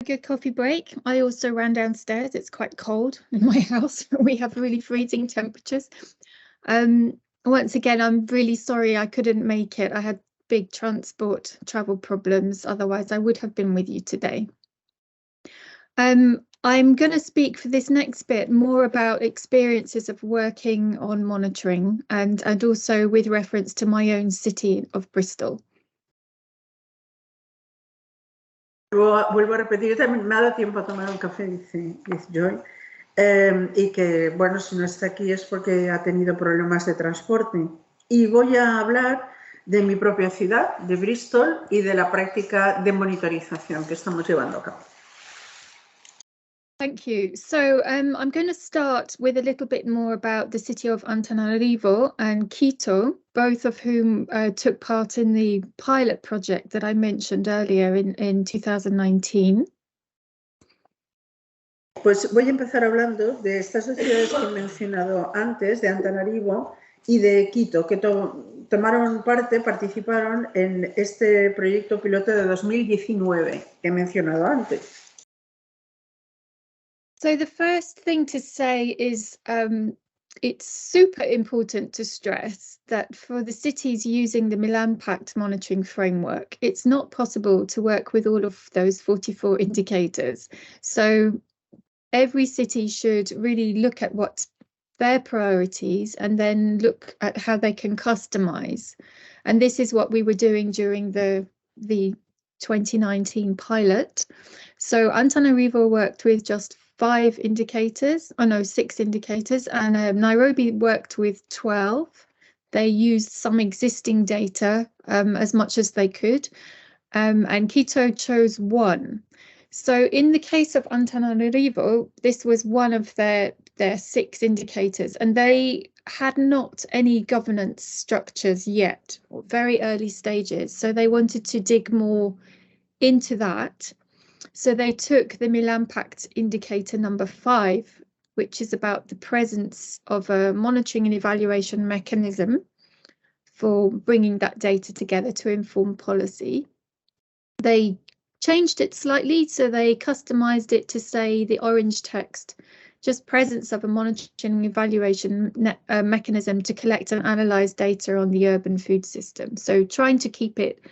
Good coffee break. I also ran downstairs. It's quite cold in my house. We have really freezing temperatures. Once again, I'm really sorry I couldn't make it. I had big travel problems. Otherwise, I would have been with you today. I'm going to speak for this next bit more about experiences of working on monitoring and also with reference to my own city of Bristol. Vuelvo a repetir, también me ha dado tiempo a tomar un café, dice Joy, y que, bueno, si no está aquí es porque ha tenido problemas de transporte. Y voy a hablar de mi propia ciudad, de Bristol, y de la práctica de monitorización que estamos llevando a cabo. Thank you. So I'm going to start with a little bit more about the city of Antananarivo and Quito, both of whom took part in the pilot project that I mentioned earlier in 2019. Pues voy a empezar hablando de estas dos ciudades que he mencionado antes, de Antananarivo y de Quito, que participaron en este proyecto piloto de 2019 que he mencionado antes. So the first thing to say is it's super important to stress that for the cities using the Milan Pact monitoring framework, it's not possible to work with all of those 44 indicators. So every city should really look at what's their priorities and then look at how they can customize. And this is what we were doing during the 2019 pilot. So Antananarivo worked with just 6 indicators, and Nairobi worked with 12. They used some existing data as much as they could, and Quito chose 1. So in the case of Antananarivo, this was one of their 6 indicators, and they had not any governance structures yet, or very early stages. So they wanted to dig more into that. So they took the Milan Pact indicator number 5, which is about the presence of a monitoring and evaluation mechanism for bringing that data together to inform policy. They changed it slightly, so they customized it to say the orange text, just presence of a monitoring and evaluation mechanism to collect and analyze data on the urban food system. So trying to keep it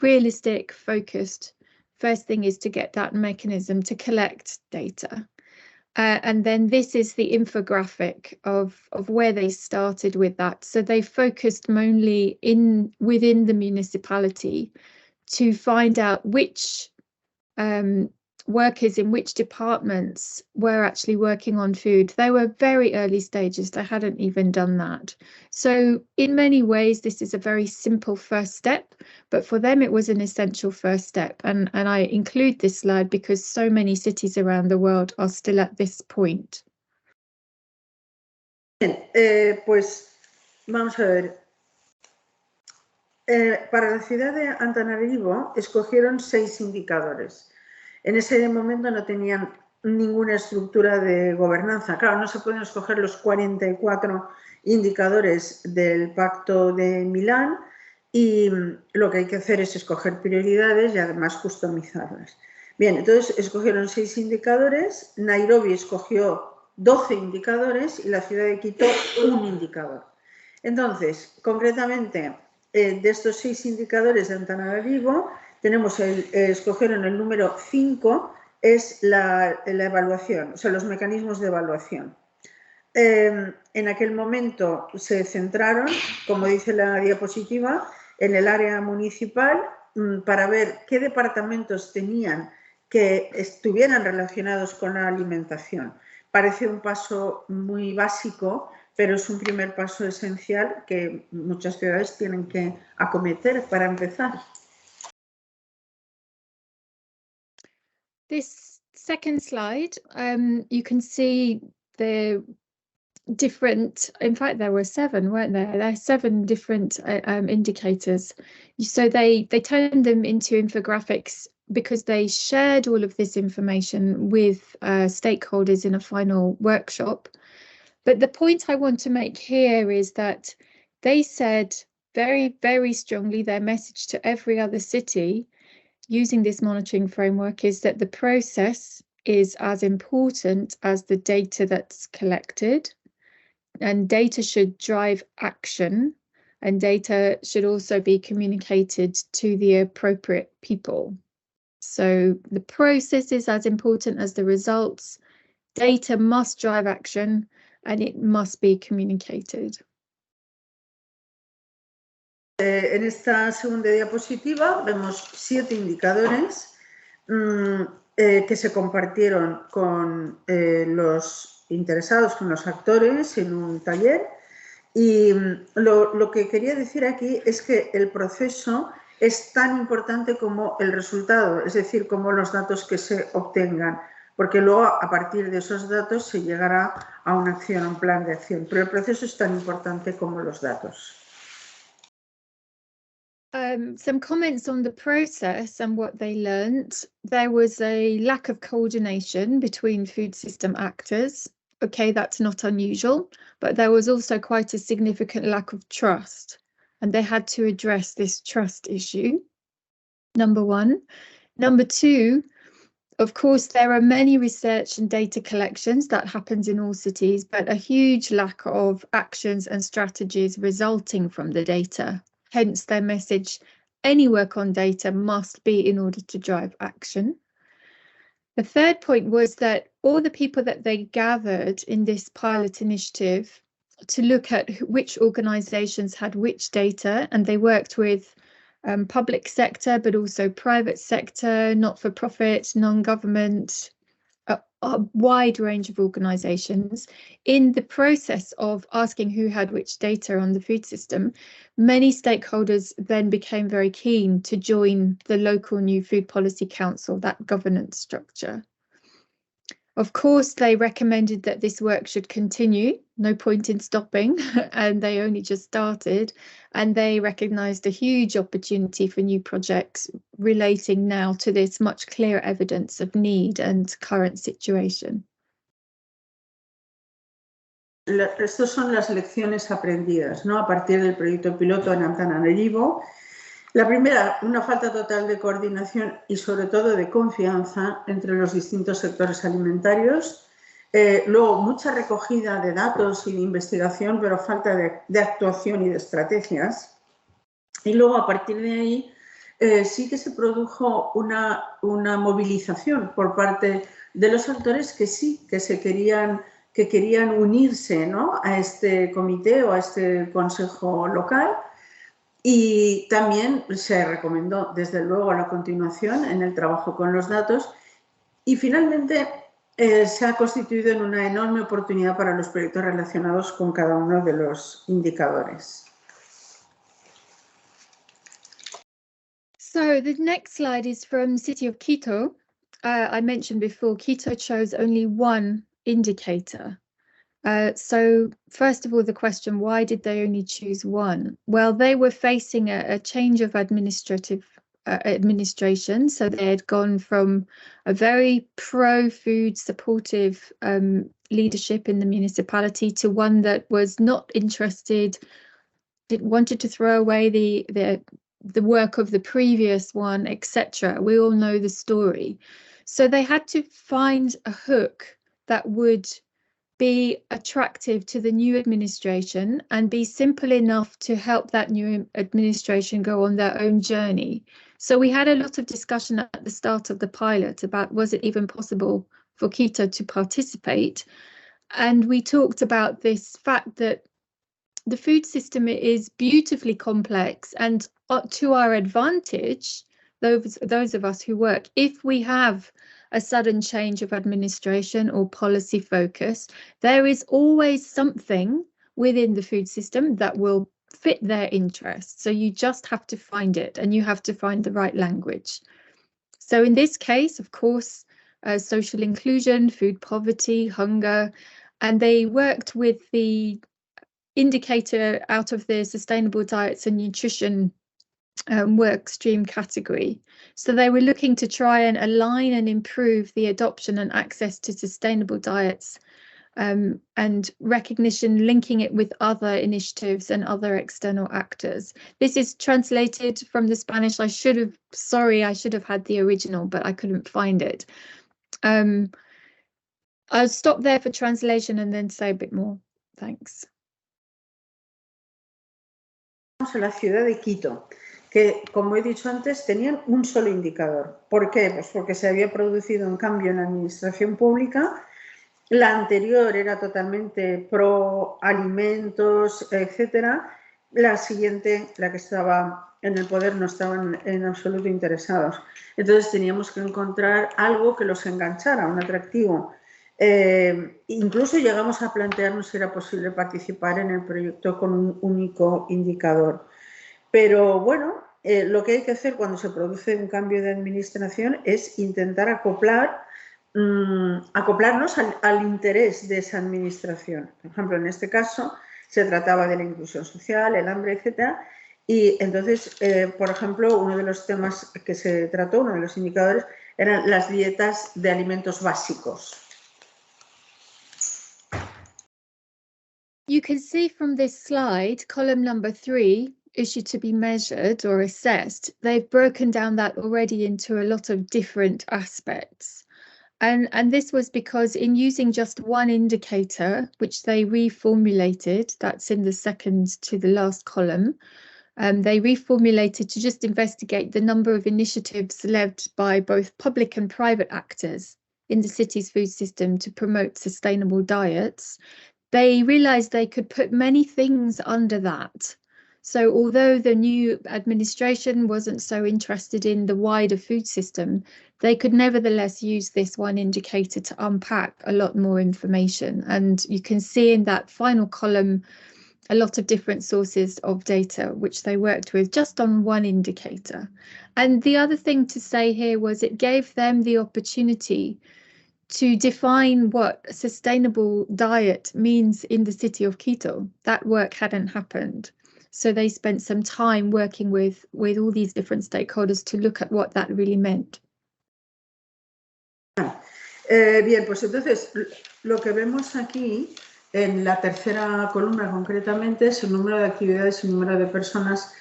realistic, focused. First thing is to get that mechanism to collect data. And then this is the infographic of where they started with that. So they focused mainly within the municipality to find out which workers in which departments were actually working on food. They were very early stages. They hadn't even done that. So in many ways, this is a very simple first step, but for them, it was an essential first step. And I include this slide because so many cities around the world are still at this point. Bien, pues vamos a ver. Para la ciudad de Antananarivo escogieron 6 indicadores. En ese momento no tenían ninguna estructura de gobernanza. Claro, no se pueden escoger los 44 indicadores del Pacto de Milán y lo que hay que hacer es escoger prioridades y además customizarlas. Bien, entonces escogieron 6 indicadores, Nairobi escogió 12 indicadores y la ciudad de Quito 1 indicador. Entonces, concretamente, de estos 6 indicadores de Antananarivo, escogieron el número 5, es la evaluación, o sea, los mecanismos de evaluación. En aquel momento se centraron, como dice la diapositiva, en el área municipal para ver qué departamentos tenían que estuvieran relacionados con la alimentación. Parece un paso muy básico, pero es un primer paso esencial que muchas ciudades tienen que acometer para empezar. This second slide, you can see the different, in fact, there were 7, weren't there? There are 7 different indicators. So they turned them into infographics because they shared all of this information with stakeholders in a final workshop. But the point I want to make here is that they said very, very strongly their message to every other city: using this monitoring framework is that the process is as important as the data that's collected, and data should drive action, and data should also be communicated to the appropriate people. So the process is as important as the results. Data must drive action and it must be communicated. En esta segunda diapositiva vemos 7 indicadores que se compartieron con los interesados, con los actores en un taller. Y lo que quería decir aquí es que el proceso es tan importante como el resultado, es decir, como los datos que se obtengan, porque luego a partir de esos datos se llegará a una acción, a un plan de acción, pero el proceso es tan importante como los datos. Some comments on the process and what they learned. There was a lack of coordination between food system actors. Okay, that's not unusual, but there was also quite a significant lack of trust, and they had to address this trust issue. Number one. Number two, of course, there are many research and data collections that happens in all cities, but a huge lack of actions and strategies resulting from the data. Hence their message, any work on data must be in order to drive action. The third point was that all the people that they gathered in this pilot initiative to look at which organisations had which data, and they worked with public sector, but also private sector, not-for-profit, non-government, a wide range of organisations. In the process of asking who had which data on the food system, many stakeholders then became very keen to join the local new food policy council, that governance structure. Of course, they recommended that this work should continue, no point in stopping, and they only just started, and they recognised a huge opportunity for new projects relating now to this much clearer evidence of need and current situation. Estas son las lecciones aprendidas, ¿no? A partir del proyecto piloto en Antananarivo. La primera, una falta total de coordinación y sobre todo de confianza entre los distintos sectores alimentarios. Luego, mucha recogida de datos y de investigación, pero falta de actuación y de estrategias. Y luego, a partir de ahí, sí que se produjo una movilización por parte de los actores que sí, que querían unirse, ¿no?, a este comité o a este consejo local. Y también se recomendó, desde luego, la continuación en el trabajo con los datos. Y finalmente se ha constituido en una enorme oportunidad para los proyectos relacionados con cada uno de los indicadores. So the next slide is from City of Quito. I mentioned before, Quito chose only one indicator. So first of all, the question, why did they only choose one? Well, they were facing a change of administration. So they had gone from a very pro-food supportive leadership in the municipality to one that was not interested, wanted to throw away the work of the previous one, etc. We all know the story. So they had to find a hook that would be attractive to the new administration and be simple enough to help that new administration go on their own journey. So we had a lot of discussion at the start of the pilot about, was it even possible for Quito to participate? And we talked about this fact that the food system is beautifully complex, and to our advantage, those of us who work, if we have a sudden change of administration or policy focus, there is always something within the food system that will fit their interests. So you just have to find it, and you have to find the right language. So in this case, of course, social inclusion, food poverty, hunger, and they worked with the indicator out of the sustainable diets and nutrition work stream category. So they were looking to try and align and improve the adoption and access to sustainable diets and recognition, linking it with other initiatives and other external actors. This is translated from the Spanish. I should have had the original, but I couldn't find it. I'll stop there for translation and then say a bit more. Thanks. En la ciudad de Quito, que, como he dicho antes, tenían un solo indicador. ¿Por qué? Pues porque se había producido un cambio en la administración pública. La anterior era totalmente pro alimentos, etcétera. La siguiente, la que estaba en el poder, no estaban en absoluto interesados. Entonces teníamos que encontrar algo que los enganchara, un atractivo. Incluso llegamos a plantearnos si era posible participar en el proyecto con un único indicador. Pero bueno, lo que hay que hacer cuando se produce un cambio de administración es intentar acoplarnos al interés de esa administración. Por ejemplo, en este caso se trataba de la inclusión social, el hambre, etcétera. Y entonces, por ejemplo, uno de los temas que se trató, uno de los indicadores, eran las dietas de alimentos básicos. You can see from this slide, column number 3, issue to be measured or assessed. They've broken down that already into a lot of different aspects. And this was because in using just one indicator, which they reformulated, that's in the second to the last column, they reformulated to just investigate the number of initiatives led by both public and private actors in the city's food system to promote sustainable diets. They realized they could put many things under that. So although the new administration wasn't so interested in the wider food system, they could nevertheless use this one indicator to unpack a lot more information. And you can see in that final column a lot of different sources of data which they worked with just on one indicator. And the other thing to say here was it gave them the opportunity to define what a sustainable diet means in the city of Quito. That work hadn't happened. So they spent some time working with all these different stakeholders to look at what that really meant. Bien, pues entonces lo que vemos aquí en la tercera columna concretamente es el número de actividades y el número de personas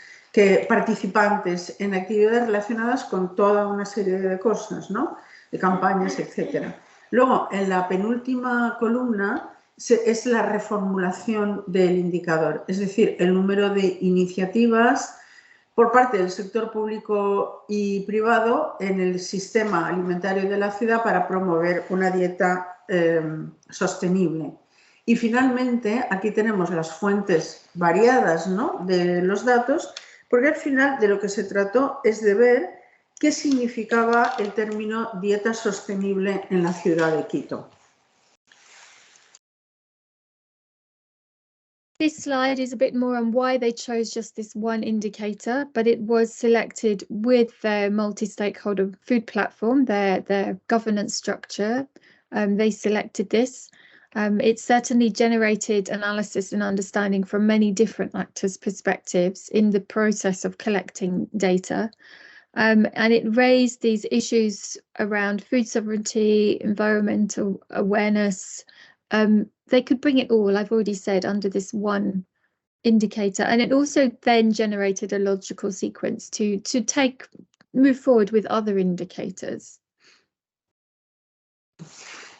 participantes en actividades relacionadas con toda una serie de cosas, ¿no? De campañas, etcétera. Luego, en la penúltima columna es la reformulación del indicador, es decir, el número de iniciativas por parte del sector público y privado en el sistema alimentario de la ciudad para promover una dieta sostenible. Y finalmente, aquí tenemos las fuentes variadas, ¿no?, de los datos, porque al final de lo que se trató es de ver qué significaba el término dieta sostenible en la ciudad de Quito. This slide is a bit more on why they chose just this one indicator, but it was selected with their multi-stakeholder food platform, their governance structure. They selected this. It certainly generated analysis and understanding from many different actors' perspectives in the process of collecting data. And it raised these issues around food sovereignty, environmental awareness. They could bring it all, I've already said, under this one indicator. And it also then generated a logical sequence to move forward with other indicators.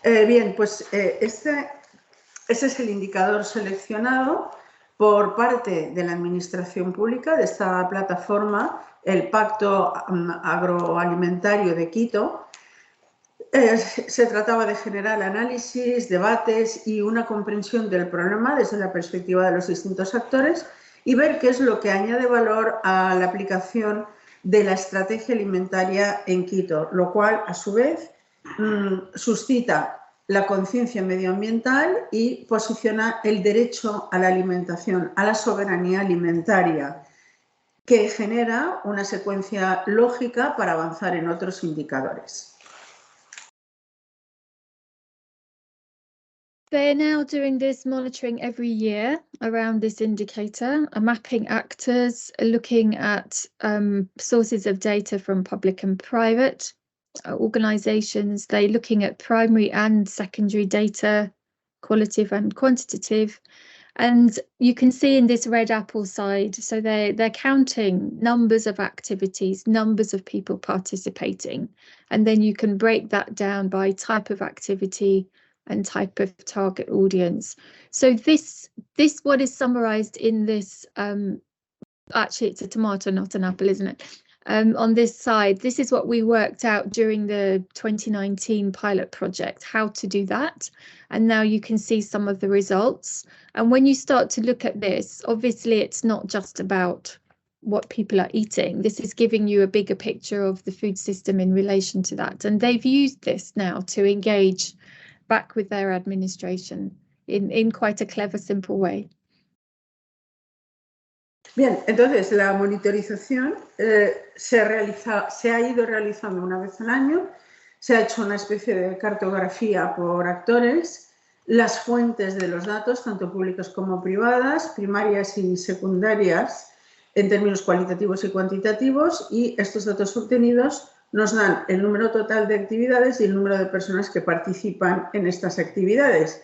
Bien, pues ese es el indicador seleccionado por parte de la Administración Pública de esta plataforma, el Pacto Agroalimentario de Quito. Se trataba de generar análisis, debates y una comprensión del problema desde la perspectiva de los distintos actores y ver qué es lo que añade valor a la aplicación de la estrategia alimentaria en Quito, lo cual a su vez suscita la conciencia medioambiental y posiciona el derecho a la alimentación, a la soberanía alimentaria, que genera una secuencia lógica para avanzar en otros indicadores. They're now doing this monitoring every year around this indicator, mapping actors, looking at sources of data from public and private organizations. They're looking at primary and secondary data qualitative and quantitative. And you can see in this red apple side, so they're counting numbers of activities, numbers of people participating, and then you can break that down by type of activity and type of target audience. So this what is summarized in this, actually it's a tomato, not an apple, isn't it? On this side, this is what we worked out during the 2019 pilot project, how to do that. And now you can see some of the results. And when you start to look at this, obviously it's not just about what people are eating. This is giving you a bigger picture of the food system in relation to that. And they've used this now to engage back with their administration in quite a clever, simple way. Bien, entonces la monitorización se ha ido realizando una vez al año, se ha hecho una especie de cartografía por actores, las fuentes de los datos, tanto públicas como privadas, primarias y secundarias, en términos cualitativos y cuantitativos, y estos datos obtenidos nos dan el número total de actividades y el número de personas que participan en estas actividades.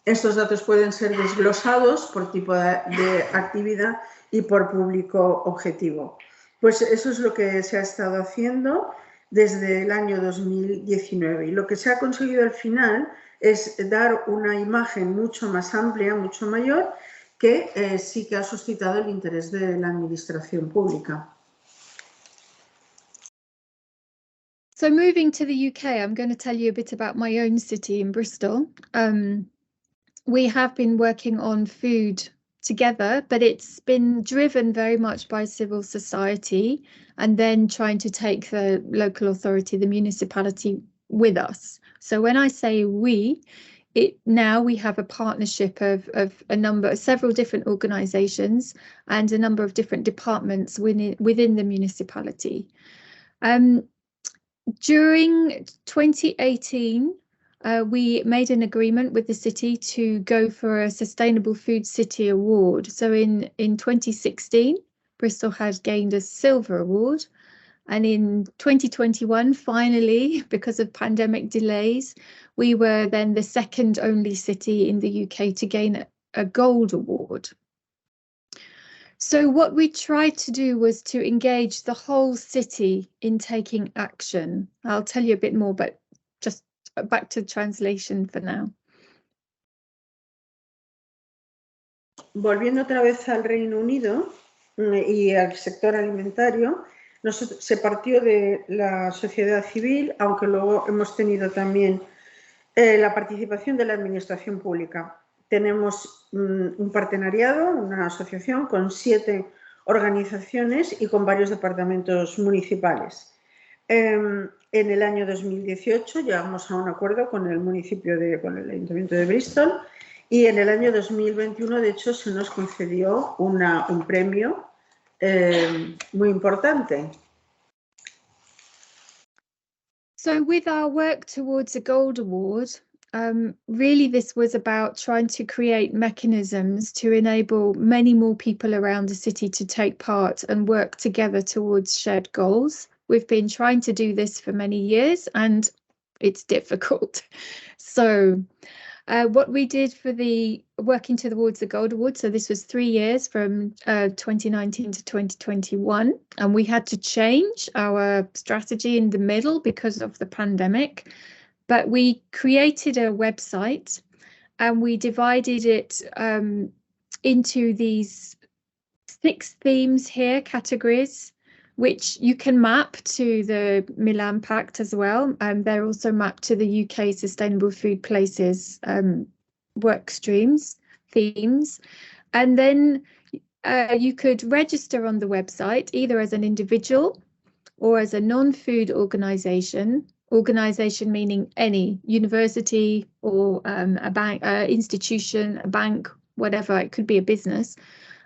Estos datos pueden ser desglosados por tipo de actividad y por público objetivo. Pues eso es lo que se ha estado haciendo desde el año 2019 y lo que se ha conseguido al final es dar una imagen mucho más amplia, mucho mayor, que sí que ha suscitado el interés de la administración pública. So moving to the UK, I'm going to tell you a bit about my own city in Bristol. We have been working on food together, but it's been driven very much by civil society and then trying to take the local authority, the municipality, with us. So when I say we, now we have a partnership of several different organisations and a number of different departments within the municipality. During 2018, we made an agreement with the city to go for a Sustainable Food City Award. So in 2016, Bristol had gained a silver award. And in 2021, finally, because of pandemic delays, we were then the second only city in the UK to gain a gold award. So what we tried to do was to engage the whole city in taking action. I'll tell you a bit more, but just back to translation for now. Volviendo otra vez al Reino Unido y al sector alimentario, se partió de la sociedad civil, aunque luego hemos tenido también la participación de la administración pública. Tenemos un partenariado, una asociación con 7 organizaciones y con varios departamentos municipales. En el año 2018 llegamos a un acuerdo con el con el Ayuntamiento de Bristol y en el año 2021, de hecho, se nos concedió un premio muy importante. So with our work towards a gold award, really this was about trying to create mechanisms to enable many more people around the city to take part and work together towards shared goals. We've been trying to do this for many years and it's difficult. So what we did for the working towards the Gold Award, so this was 3 years from 2019 to 2021, and we had to change our strategy in the middle because of the pandemic. But we created a website and we divided it into these 6 themes here, categories, which you can map to the Milan Pact as well. And they're also mapped to the UK Sustainable Food Places work streams, themes. And then you could register on the website either as an individual or as a non-food organisation meaning any university or a bank, institution, a bank, whatever, it could be a business.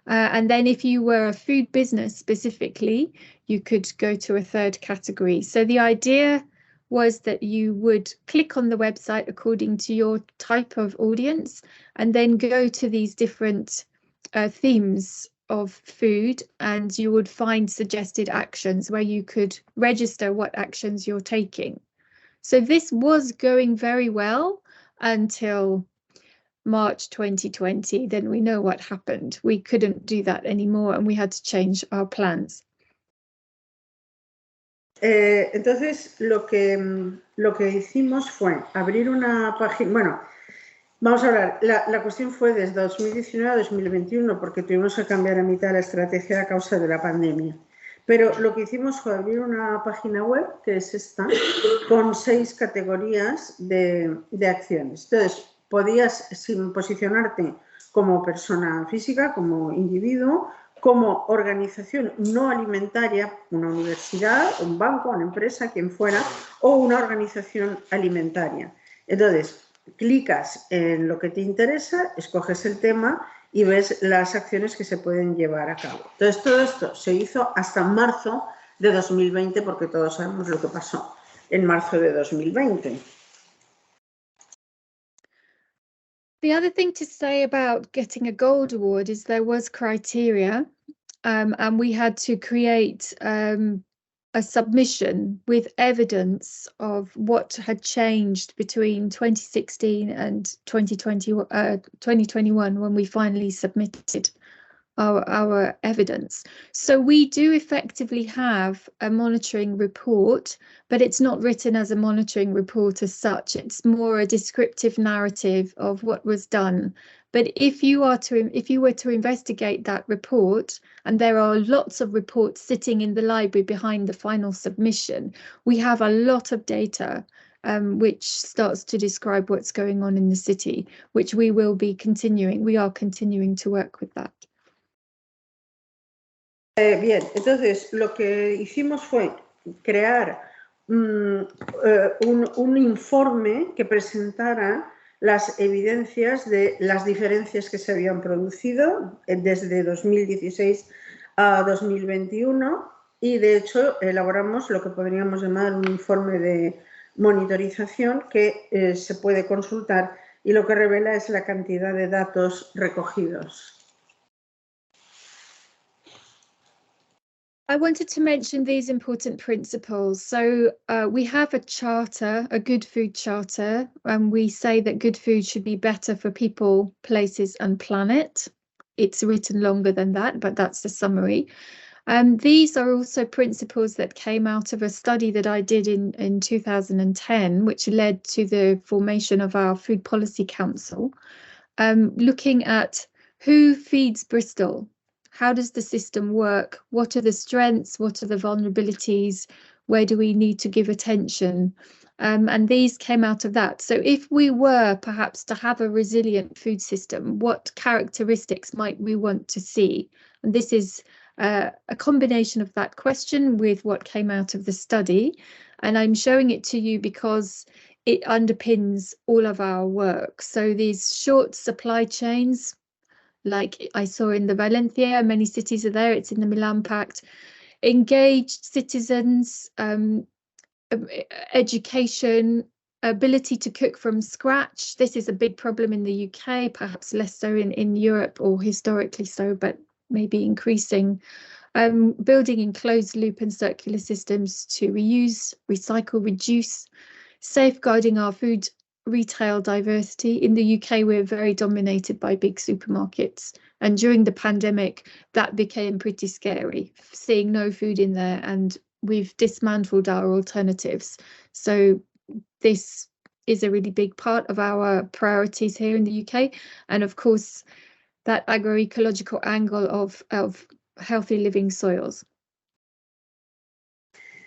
And then if you were a food business specifically, you could go to a 3rd category. So the idea was that you would click on the website according to your type of audience and then go to these different themes of food, and you would find suggested actions where you could register what actions you're taking. So this was going very well until March 2020, then we know what happened. We couldn't do that anymore and we had to change our plans. Entonces, lo que hicimos fue abrir una página. Bueno, vamos a hablar. La cuestión fue desde 2019 a 2021, porque tuvimos que cambiar a mitad la estrategia a causa de la pandemia. Pero lo que hicimos fue abrir una página web, que es esta, con 6 categorías de acciones. Entonces, podías posicionarte como persona física, como individuo, como organización no alimentaria, una universidad, un banco, una empresa, quien fuera, o una organización alimentaria. Entonces, clicas en lo que te interesa, escoges el tema y ves las acciones que se pueden llevar a cabo. Entonces, todo esto se hizo hasta marzo de 2020, porque todos sabemos lo que pasó en marzo de 2020. The other thing to say about getting a gold award is there was criteria, and we had to create a submission with evidence of what had changed between 2016 and 2021 when we finally submitted our evidence. So we do effectively have a monitoring report, but it's not written as a monitoring report as such. It's more a descriptive narrative of what was done. But if you were to investigate that report, and there are lots of reports sitting in the library behind the final submission, we have a lot of data which starts to describe what's going on in the city, which we will be continuing. We are continuing to work with that. Bien, entonces lo que hicimos fue crear un informe que presentara las evidencias de las diferencias que se habían producido desde 2016 a 2021 y de hecho elaboramos lo que podríamos llamar un informe de monitorización que se puede consultar y lo que revela es la cantidad de datos recogidos. I wanted to mention these important principles. So we have a charter, a good food charter, and we say that good food should be better for people, places and planet. It's written longer than that, but that's the summary. These are also principles that came out of a study that I did in 2010, which led to the formation of our Food Policy Council, looking at who feeds Bristol. How does the system work? What are the strengths? What are the vulnerabilities? Where do we need to give attention? And these came out of that. So if we were perhaps to have a resilient food system, what characteristics might we want to see? And this is a combination of that question with what came out of the study. And I'm showing it to you because it underpins all of our work. So these short supply chains, like I saw in the Valencia, many cities are there, it's in the Milan Pact. Engaged citizens, education, ability to cook from scratch. This is a big problem in the UK, perhaps less so in Europe, or historically so, but maybe increasing. Building in closed loop and circular systems to reuse, recycle, reduce, safeguarding our food retail diversity. In the UK, we're very dominated by big supermarkets, and during the pandemic that became pretty scary, seeing no food in there, and we've dismantled our alternatives. So this is a really big part of our priorities here in the UK, and of course that agroecological angle of healthy living soils.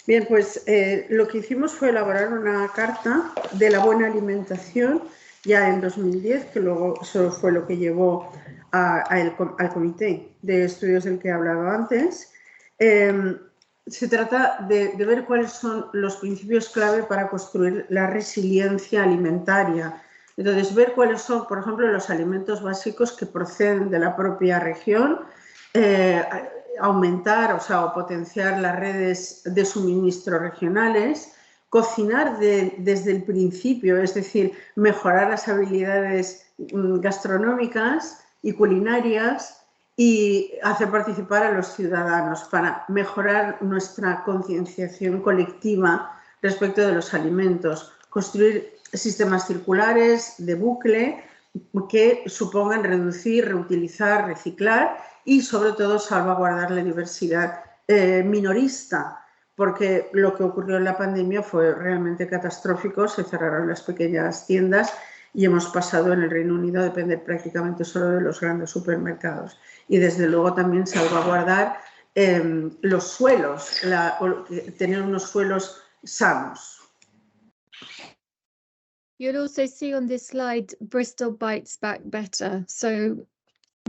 Bien, pues lo que hicimos fue elaborar una carta de la buena alimentación ya en 2010, que luego eso fue lo que llevó al comité de estudios del que he hablado antes. Se trata de ver cuáles son los principios clave para construir la resiliencia alimentaria. Entonces, ver cuáles son, por ejemplo, los alimentos básicos que proceden de la propia región, aumentar, o potenciar las redes de suministro regionales, cocinar desde el principio, es decir, mejorar las habilidades gastronómicas y culinarias y hacer participar a los ciudadanos para mejorar nuestra concienciación colectiva respecto de los alimentos, construir sistemas circulares de bucle que supongan reducir, reutilizar, reciclar y sobre todo salvaguardar la diversidad minorista, porque lo que ocurrió en la pandemia fue realmente catastrófico, se cerraron las pequeñas tiendas y hemos pasado en el Reino Unido a depender prácticamente solo de los grandes supermercados. Y desde luego también salvaguardar los suelos, tener unos suelos sanos. You'll also see on this slide, Bristol bites back better. So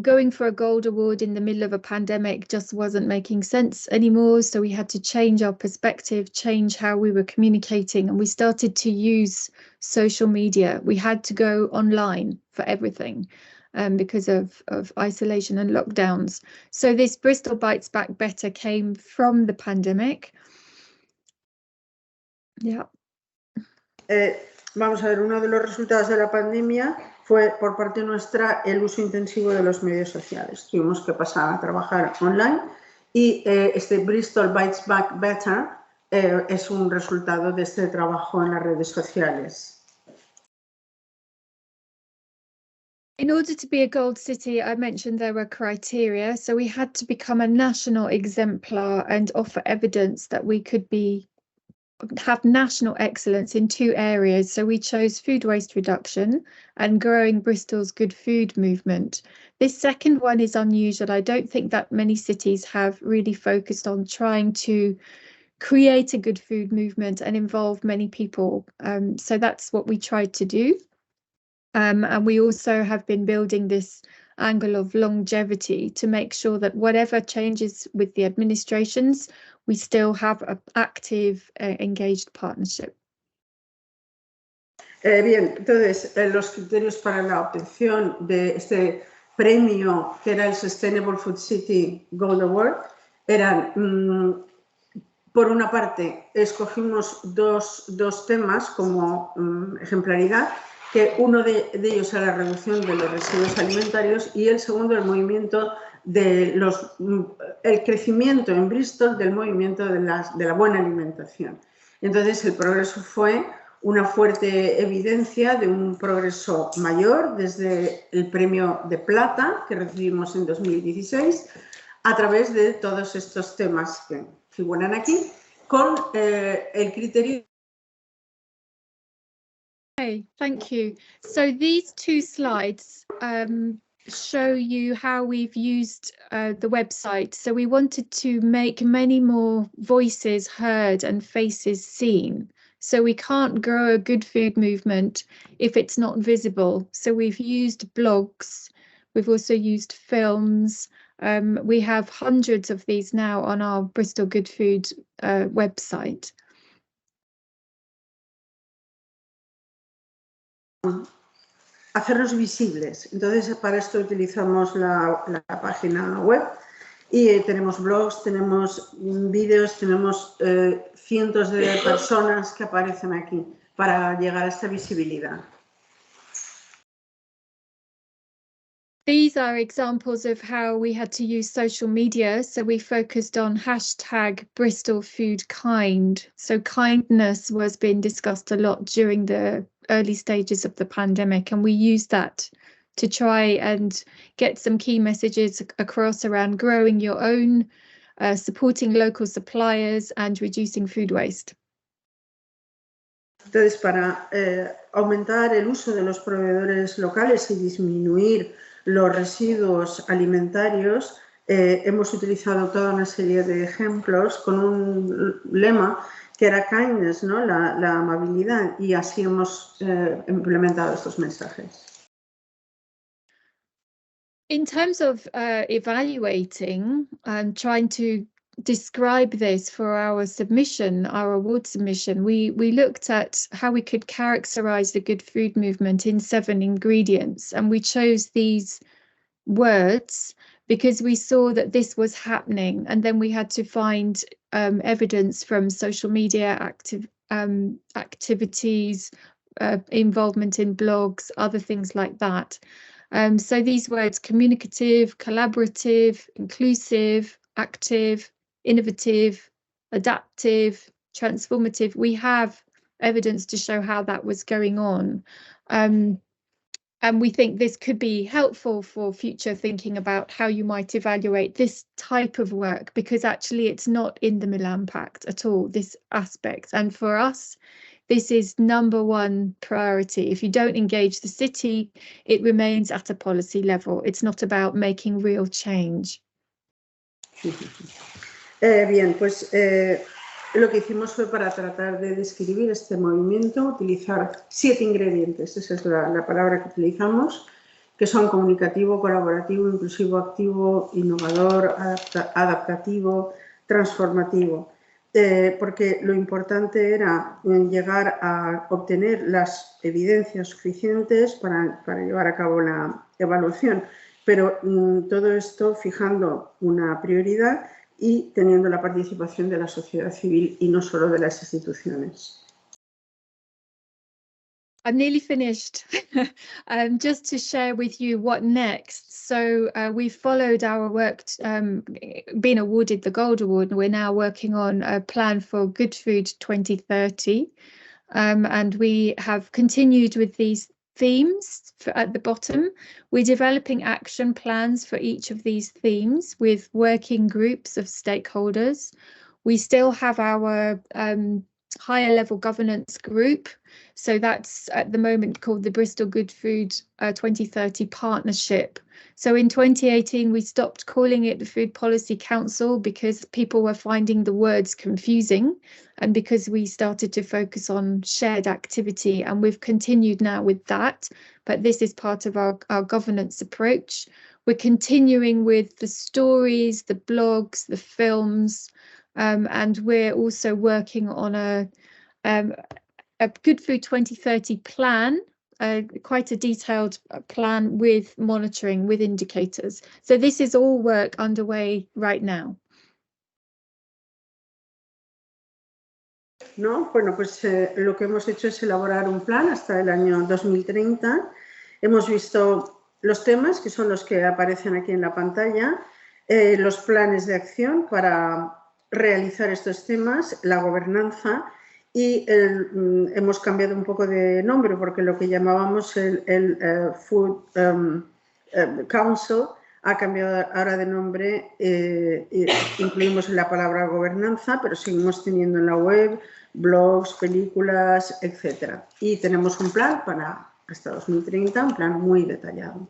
going for a gold award in the middle of a pandemic just wasn't making sense anymore. So we had to change our perspective, change how we were communicating, and we started to use social media. We had to go online for everything because of isolation and lockdowns. So this Bristol bites back better came from the pandemic. Yeah. Vamos a ver, uno de los resultados de la pandemia fue por parte nuestra el uso intensivo de los medios sociales. Tuvimos que pasar a trabajar online y este Bristol Bites Back Better es un resultado de este trabajo en las redes sociales. In order to be a gold city, I mentioned there were criteria. So we had to become a national exemplar and offer evidence that we could have national excellence in 2 areas. So we chose food waste reduction and growing Bristol's good food movement. This second one is unusual. I don't think that many cities have really focused on trying to create a good food movement and involve many people. So that's what we tried to do. And we also have been building this angle of longevity to make sure that whatever changes with the administrations, we still have an active, engaged partnership. Bien, entonces los criterios para la obtención de este premio, que era el Sustainable Food City Gold Award, eran, por una parte, escogimos dos temas como ejemplaridad, que uno de ellos era la reducción de los residuos alimentarios y el segundo el movimiento el crecimiento en Bristol del movimiento de la buena alimentación. Entonces el progreso fue una fuerte evidencia de un progreso mayor desde el premio de plata que recibimos en 2016 a través de todos estos temas que figuran aquí con el criterio. Okay, thank you. So these 2 slides show you how we've used the website. So we wanted to make many more voices heard and faces seen. So we can't grow a good food movement if it's not visible. So we've used blogs. We've also used films. We have hundreds of these now on our Bristol Good Food website. Hacerlos visibles. Entonces, para esto utilizamos la página web y tenemos blogs, tenemos vídeos, tenemos cientos de personas que aparecen aquí para llegar a esta visibilidad. These are examples of how we had to use social media. So we focused on hashtag Bristol Food Kind. So kindness was being discussed a lot during the early stages of the pandemic, and we used that to try and get some key messages across around growing your own, supporting local suppliers and reducing food waste. Entonces, para aumentar el uso de los proveedores locales y disminuir los residuos alimentarios, hemos utilizado toda una serie de ejemplos con un lema que era kindness, ¿no? la amabilidad, y así hemos implementado estos mensajes. In terms of evaluating and trying to describe this for our submission, our award submission, we looked at how we could characterize the good food movement in 7 ingredients, and we chose these words because we saw that this was happening, and then we had to find evidence from social media activities, involvement in blogs, other things like that. So these words: communicative, collaborative, inclusive, active, innovative, adaptive, transformative. We have evidence to show how that was going on. And we think this could be helpful for future thinking about how you might evaluate this type of work, because actually it's not in the Milan Pact at all, this aspect. And for us, this is #1 priority. If you don't engage the city, it remains at a policy level. It's not about making real change. Bien, pues lo que hicimos fue, para tratar de describir este movimiento, utilizar 7 ingredientes, esa es la palabra que utilizamos, que son comunicativo, colaborativo, inclusivo, activo, innovador, adaptativo, transformativo. Porque lo importante era llegar a obtener las evidencias suficientes para llevar a cabo la evaluación, pero todo esto fijando una prioridad y teniendo la participación de la sociedad civil y no solo de las instituciones. I'm nearly finished. Just to share with you what next. So we've followed our work, been awarded the Gold Award, and we're now working on a plan for Good Food 2030. And we have continued with these themes at the bottom. We're developing action plans for each of these themes with working groups of stakeholders. We still have our higher level governance group. So that's at the moment called the Bristol Good Food 2030 Partnership. So in 2018, we stopped calling it the Food Policy Council because people were finding the words confusing, and because we started to focus on shared activity, and we've continued now with that. But this is part of our governance approach. We're continuing with the stories, the blogs, the films, and we're also working on a Good Food 2030 plan, quite a detailed plan with monitoring, with indicators. So this is all work underway right now. ¿No? Bueno, pues lo que hemos hecho es elaborar un plan hasta el año 2030. Hemos visto los temas, que son los que aparecen aquí en la pantalla, los planes de acción para realizar estos temas, la gobernanza, y hemos cambiado un poco de nombre porque lo que llamábamos el Food Council ha cambiado ahora de nombre. Incluimos la palabra gobernanza, pero seguimos teniendo en la web blogs, películas, etc. Y tenemos un plan para hasta 2030, un plan muy detallado.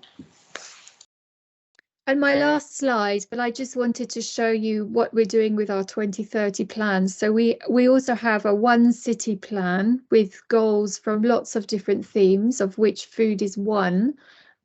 And my last slide, but I just wanted to show you what we're doing with our 2030 plans. So we also have a one city plan with goals from lots of different themes, of which food is one,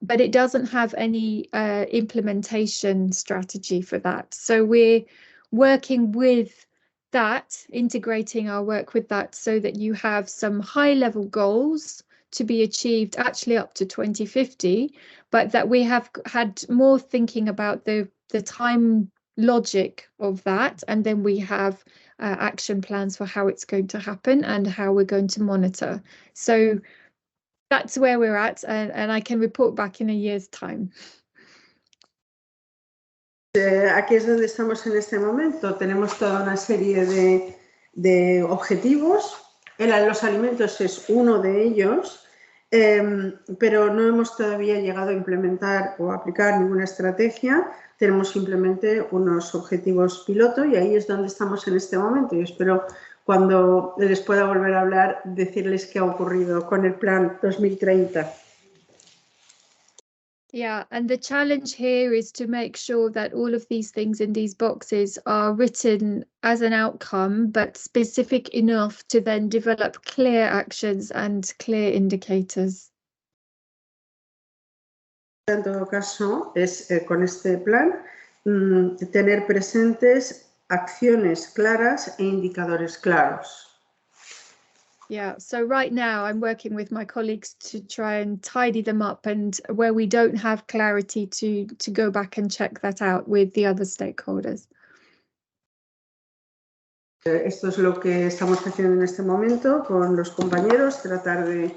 but it doesn't have any implementation strategy for that. So we're working with that, integrating our work with that, so that you have some high level goals to be achieved actually up to 2050, but that we have had more thinking about the time logic of that, and then we have action plans for how it's going to happen and how we're going to monitor. So that's where we're at, and I can report back in a year's time. Aquí es donde estamos en este momento. Tenemos toda una serie de objetivos. Los alimentos es uno de ellos, pero no hemos todavía llegado a implementar o aplicar ninguna estrategia. Tenemos simplemente unos objetivos piloto y ahí es donde estamos en este momento. Y espero, cuando les pueda volver a hablar, decirles qué ha ocurrido con el plan 2030. Yeah, and the challenge here is to make sure that all of these things in these boxes are written as an outcome, but specific enough to then develop clear actions and clear indicators. En todo caso, es con este plan tener presentes acciones claras e indicadores claros. Yeah, so right now I'm working with my colleagues to try and tidy them up, and where we don't have clarity to go back and check that out with the other stakeholders. Esto es lo que estamos haciendo en este momento con los compañeros, tratar de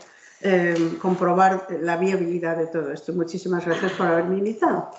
comprobar la viabilidad de todo esto. Muchísimas gracias por haberme invitado.